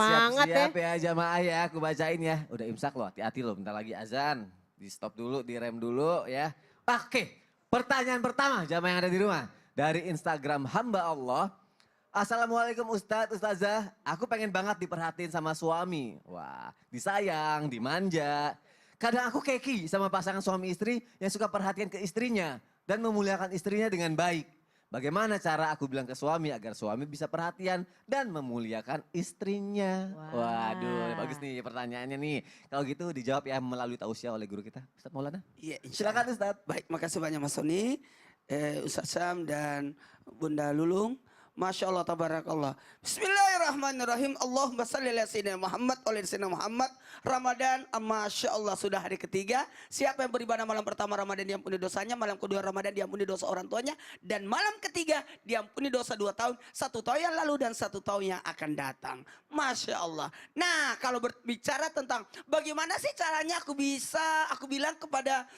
semangat siap-siap ya jamaah ya, aku bacain ya. Udah imsak loh, hati-hati loh, bentar lagi azan. Di stop dulu, direm dulu ya. Oke, pertanyaan pertama jamaah yang ada di rumah. Dari Instagram hamba Allah. Assalamualaikum Ustadz, Ustazah. Aku pengen banget diperhatiin sama suami. Wah, disayang, dimanja. Kadang aku keki sama pasangan suami istri yang suka perhatian ke istrinya. Dan memuliakan istrinya dengan baik. Bagaimana cara aku bilang ke suami agar suami bisa perhatian dan memuliakan istrinya? Wah. Waduh, bagus nih pertanyaannya nih. Kalau gitu dijawab ya melalui tausiah oleh guru kita, Ustadz Maulana. Iya, insya Silakan Allah. Ustadz. Baik, makasih banyak Mas Sony, Ustaz Sam dan Bunda Lulung. Masya Allah, tabarakallah. Bismillahirrahmanirrahim. Allahumma salli ala sayyidina Muhammad, wa ala sayyidina Muhammad. Ramadan, Masya Allah sudah hari ketiga. Siapa yang beribadah malam pertama Ramadan diampuni dosanya, malam kedua Ramadan diampuni dosa orang tuanya, dan malam ketiga diampuni dosa 2 tahun, 1 tahun yang lalu dan 1 tahun yang akan datang. Masya Allah. Nah, kalau berbicara tentang bagaimana sih caranya aku bilang kepada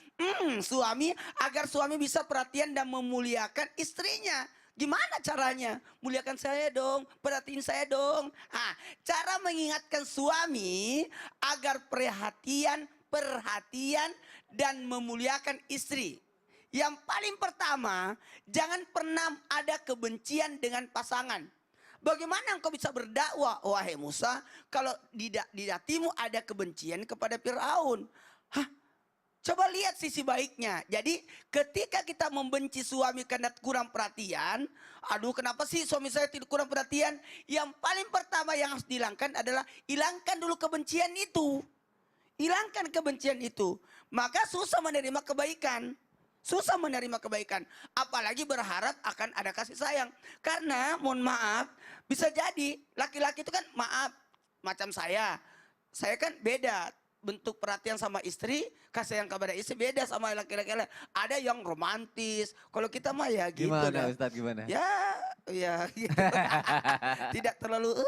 suami agar suami bisa perhatian dan memuliakan istrinya. Gimana caranya? Muliakan saya dong, perhatiin saya dong. Nah, cara mengingatkan suami agar perhatian dan memuliakan istri. Yang paling pertama, jangan pernah ada kebencian dengan pasangan. Bagaimana engkau bisa berdakwah, wahai Musa, kalau di hatimu ada kebencian kepada Firaun? Hah? Coba lihat sisi baiknya. Jadi ketika kita membenci suami karena kurang perhatian. Aduh, kenapa sih suami saya tidak kurang perhatian? Yang paling pertama yang harus dihilangkan adalah hilangkan dulu kebencian itu. Hilangkan kebencian itu. Maka susah menerima kebaikan. Susah menerima kebaikan. Apalagi berharap akan ada kasih sayang. Karena mohon maaf, bisa jadi laki-laki itu kan maaf. Macam saya. Saya kan beda. Bentuk perhatian sama istri, kasih sayang kepada istri beda sama laki-laki. Ada yang romantis. Kalau kita mah ya gitu. Gimana Ustadz, gimana? Ya gitu. Tidak terlalu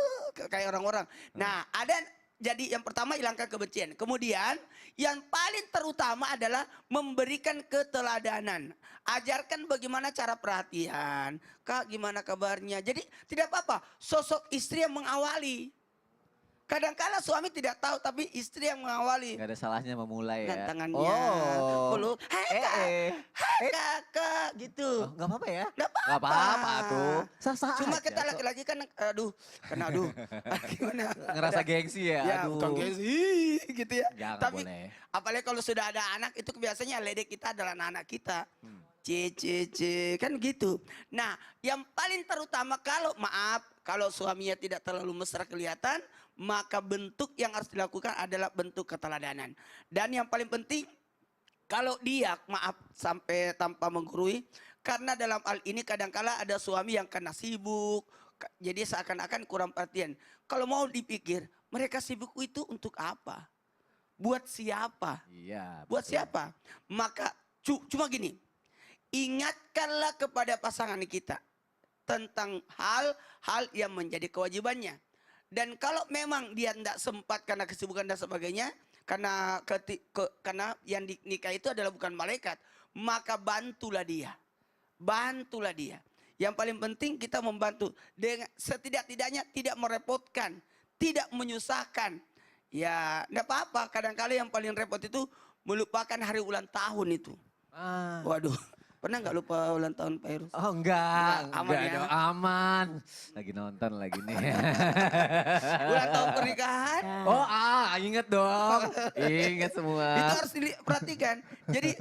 kayak orang-orang. Nah, ada jadi yang pertama hilangkan kebencian. Kemudian yang paling terutama adalah memberikan keteladanan. Ajarkan bagaimana cara perhatian. Kak, gimana kabarnya? Jadi tidak apa-apa, sosok istri yang mengawali. Kadang-kala suami tidak tahu tapi istri yang mengawali. Gak ada salahnya memulai ya. Tangannya, peluk, hai kakak, gitu. Oh, gak apa-apa ya? Gak apa-apa. Gak apa-apa tuh. Sah-sah Cuma aja kita kok. laki-laki kan, gimana? Ngerasa gengsi ya? Ya, Aduh. bukan gengsi, gitu ya. Jangan Tapi boleh. apalagi kalau sudah ada anak, itu biasanya ledek kita adalah anak-anak kita. Kan gitu. Nah, yang paling terutama kalau suaminya tidak terlalu mesra kelihatan, maka bentuk yang harus dilakukan adalah bentuk keteladanan. Dan yang paling penting, kalau dia sampai tanpa menggurui, karena dalam hal ini kadangkala ada suami yang kena sibuk, jadi seakan-akan kurang perhatian. Kalau mau dipikir, mereka sibuk itu untuk apa? Buat siapa? Iya. Buat siapa? Maka cuma gini, ingatkanlah kepada pasangan kita tentang hal-hal yang menjadi kewajibannya. Dan kalau memang dia tidak sempat karena kesibukan dan sebagainya, karena yang nikah itu adalah bukan malaikat, maka bantulah dia. Bantulah dia. Yang paling penting kita membantu dengan setidak-tidaknya tidak merepotkan, tidak menyusahkan. Ya, tidak apa-apa. Kadang-kadang yang paling repot itu melupakan hari ulang tahun itu. Waduh. Pernah nggak lupa ulang tahun Pak Heru? Oh enggak Aman ya? dong, aman. Lagi nonton lagi nih. Ulang tahun pernikahan? Oh inget dong. Inget semua. Itu harus diperhatikan. Jadi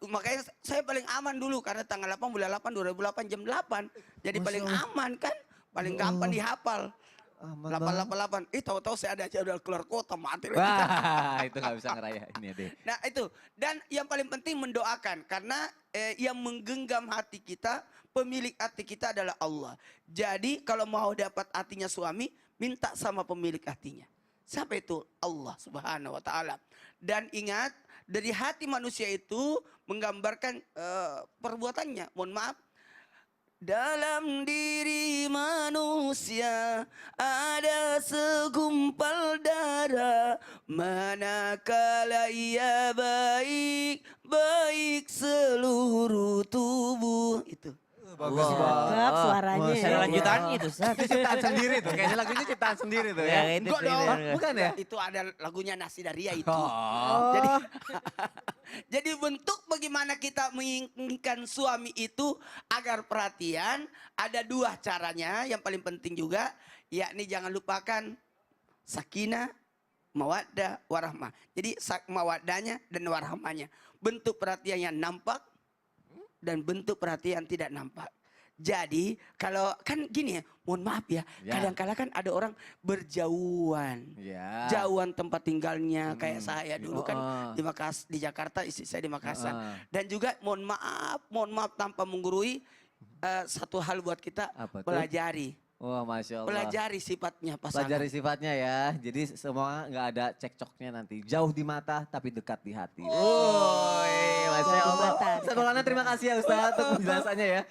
makanya saya paling aman dulu karena tanggal 8 bulan 8 2008 jam 8. Jadi paling aman kan, paling gampang dihafal. 888. Tahu-tahu saya ada jadwal keluar kota mati lagi. Wah, itu gak bisa ngerayain ya deh. Nah itu, dan yang paling penting mendoakan karena yang menggenggam hati kita, pemilik hati kita adalah Allah. Jadi kalau mau dapat hatinya suami, minta sama pemilik hatinya. Siapa itu? Allah Subhanahu wa taala. Dan ingat, dari hati manusia itu menggambarkan perbuatannya. Mohon maaf, dalam diri manusia ada segumpal darah, manakala ia baik seluruh tubuh. Itu Bagus Allah. banget. Cakep suaranya Masya ya. Ada Allah. lanjutannya itu, Ustaz. Itu ciptaan sendiri tuh, kayaknya lagunya ciptaan sendiri tuh ya. Ya, itu Enggak dong. bener. Bukan ya? Itu ada lagunya Nasi Daria itu. Oh. Jadi jadi bentuk bagaimana kita menginginkan suami itu agar perhatian ada dua caranya yang paling penting juga, yakni jangan lupakan sakinah, mawaddah, warahmah. Jadi mawaddahnya dan warahmahnya. Bentuk perhatian yang nampak dan bentuk perhatian tidak nampak. Jadi kalau kan gini ya, mohon maaf ya, Ya. kadang-kala kan ada orang berjauhan. Ya. Jauhan tempat tinggalnya kayak saya dulu kan Oh. di Jakarta, istri saya di Makassar. Heeh. Dan juga mohon maaf tanpa menggurui satu hal buat kita Apa tuh? pelajari. Wah, Masya Allah. Pelajari sifatnya pasangan. Pelajari sifatnya ya. Jadi semua nggak ada cekcoknya nanti. Jauh di mata tapi dekat di hati. Woi, Masya Jauh di Allah. mata, dekat Ustaz Maulana di terima kasih ya Ustaz untuk penjelasannya ya.